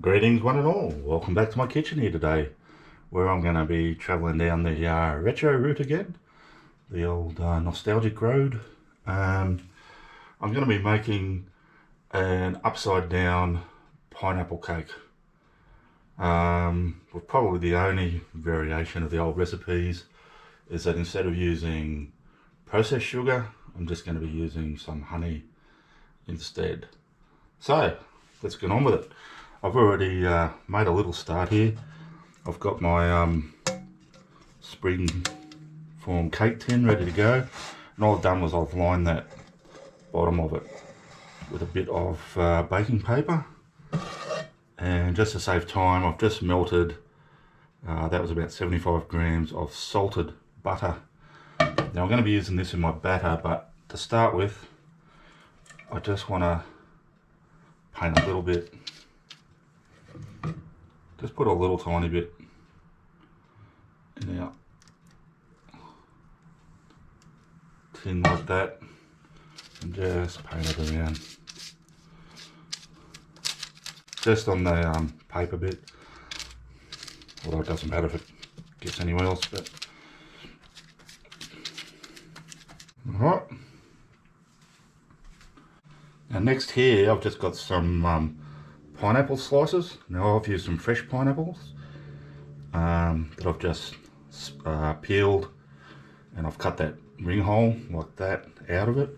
Greetings one and all, welcome back to my kitchen here today, where I'm going to be travelling down the retro route again, the old nostalgic road. I'm going to be making an upside down pineapple cake, with probably the only variation of the old recipes is that instead of using processed sugar, I'm just going to be using some honey instead. So let's get on with it. I've already made a little start here. I've got my spring form cake tin ready to go, and all I've done was I've lined that bottom of it with a bit of baking paper, and just to save time I've just melted that was about 75 grams of salted butter. Now I'm going to be using this in my batter, but to start with I just want to paint a little bit. Just put a little tiny bit in our tin like that and just paint it around. Just on the paper bit, although it doesn't matter if it gets anywhere else. But alright. Now next here I've just got some pineapple slices. Now I've used some fresh pineapples that I've just peeled, and I've cut that ring hole like that out of it.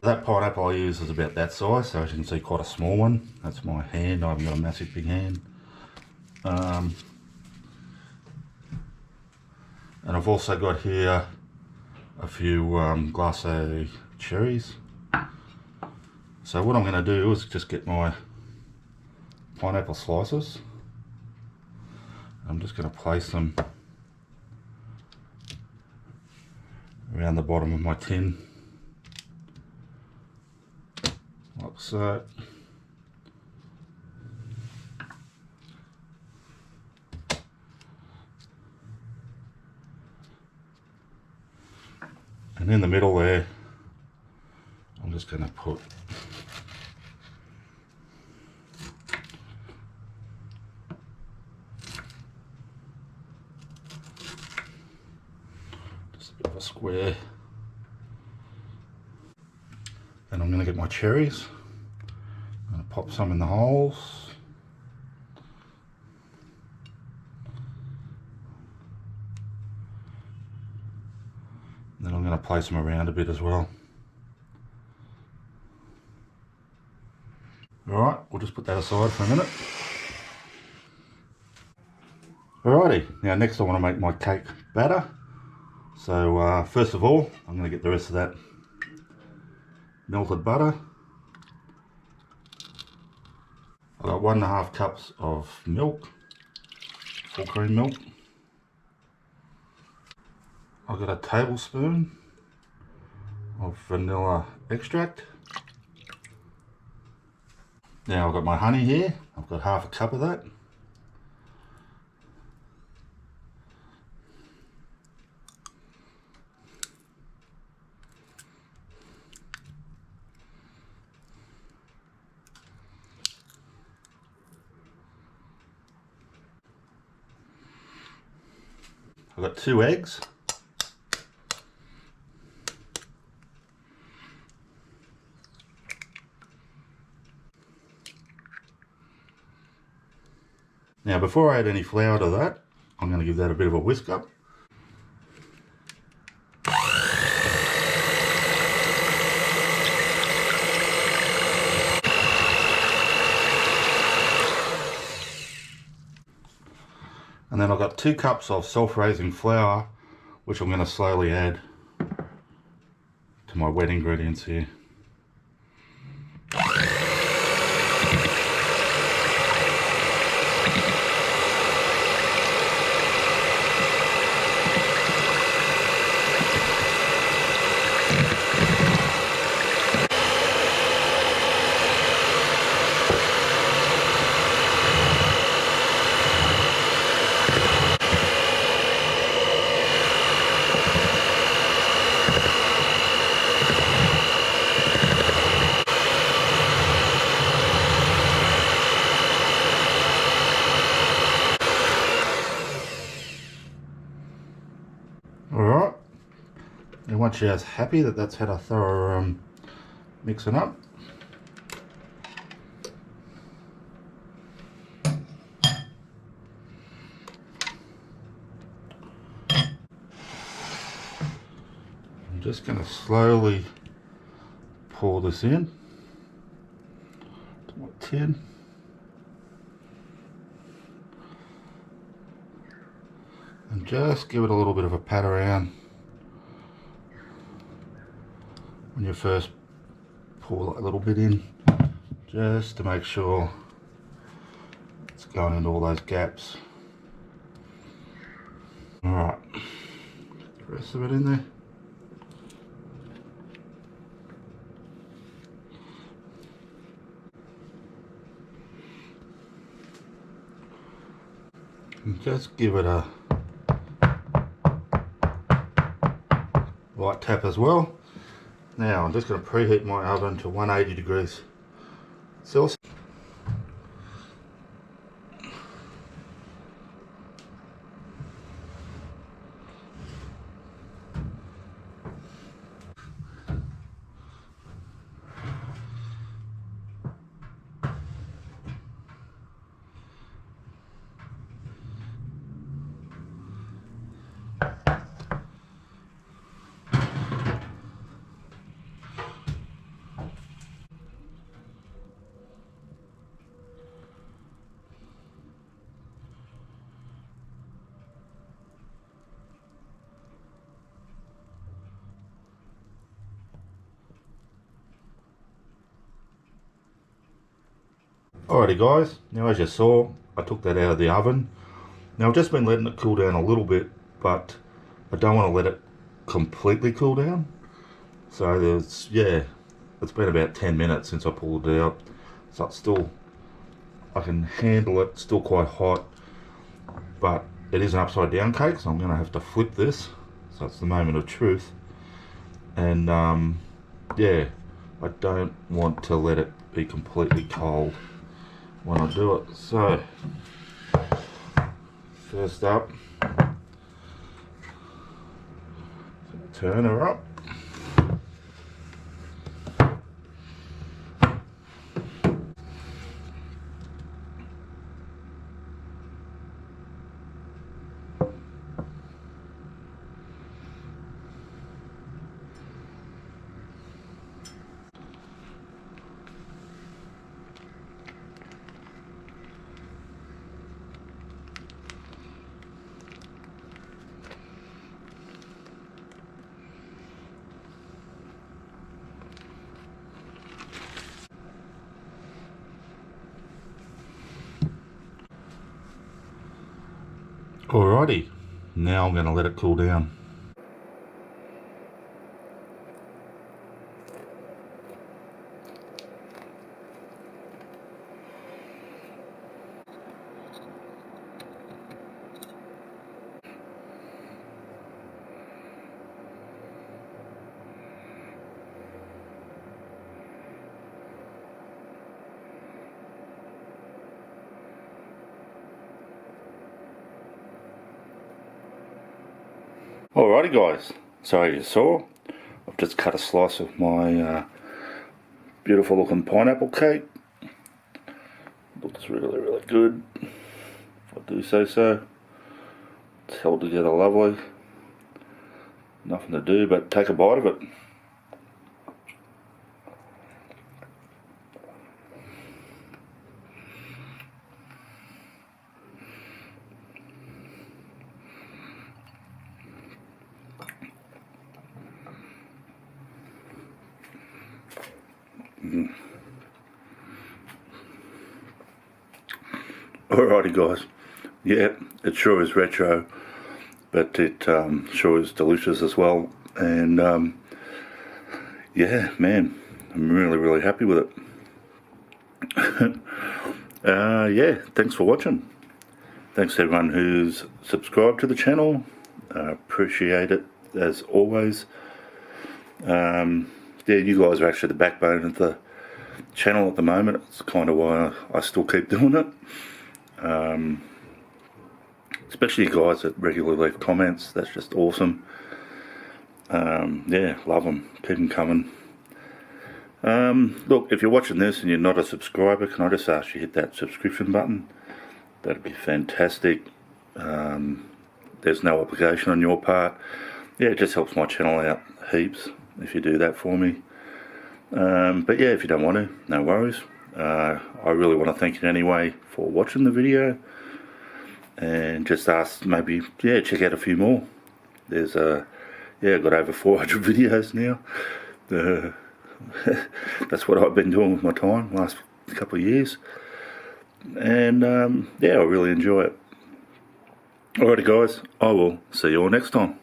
That pineapple I use is about that size, so as you can see, quite a small one. That's my hand. I haven't got a massive big hand. And I've also got here a few glacé cherries. So what I'm going to do is just get my pineapple slices. I'm just going to place them around the bottom of my tin, like so. And in the middle there, I'm just going to put just a bit of a square. Then I'm going to get my cherries. I'm going to pop some in the holes. Then I'm going to place them around a bit as well. Alright, we'll just put that aside for a minute. Alrighty, now next I want to make my cake batter. So first of all, I'm going to get the rest of that melted butter. I've got 1.5 cups of milk, full cream milk. I've got a tablespoon of vanilla extract. Now I've got my honey here. I've got 1/2 cup of that. I've got 2 eggs. Now before I add any flour to that, I'm going to give that a bit of a whisk up. And then I've got 2 cups of self-raising flour, which I'm going to slowly add to my wet ingredients here. Alright, and once you're happy that that's had a thorough mixing up, I'm just going to slowly pour this in to my tin. And just give it a little bit of a pat around when you first pour that little bit in, just to make sure it's going into all those gaps. Alright, the rest of it in there. And just give it a light tap as well. Now I'm just going to preheat my oven to 180 degrees Celsius. Alrighty guys, now as you saw, I took that out of the oven. Now I've just been letting it cool down a little bit, but I don't want to let it completely cool down. So there's, yeah, it's been about 10 minutes since I pulled it out. So it's still, I can handle it, still quite hot, but it is an upside down cake, so I'm going to have to flip this. So it's the moment of truth. And yeah, I don't want to let it be completely cold when I do it. So first up, turn her up. Alrighty, now I'm going to let it cool down. Alrighty guys, so as you saw, I've just cut a slice of my beautiful looking pineapple cake. Looks really, really good, if I do say so. It's held together lovely. Nothing to do but take a bite of it. Alrighty guys, yeah, it sure is retro, but it sure is delicious as well, and yeah, man, I'm really happy with it. Yeah, thanks for watching. Thanks to everyone who's subscribed to the channel. Appreciate it as always. Yeah, you guys are actually the backbone of the channel at the moment. It's kind of why I still keep doing it. Especially you guys that regularly leave comments. That's just awesome. Yeah, love them. Keep them coming. Look, if you're watching this and you're not a subscriber, can I just ask you hit that subscription button? That'd be fantastic. There's no obligation on your part. Yeah, it just helps my channel out heaps if you do that for me. But yeah, if you don't want to, no worries. I really want to thank you anyway for watching the video, and just ask maybe, yeah, check out a few more. There's yeah, I've got over 400 videos now. That's what I've been doing with my time last couple of years, and yeah, I really enjoy it. Alrighty guys, I will see you all next time.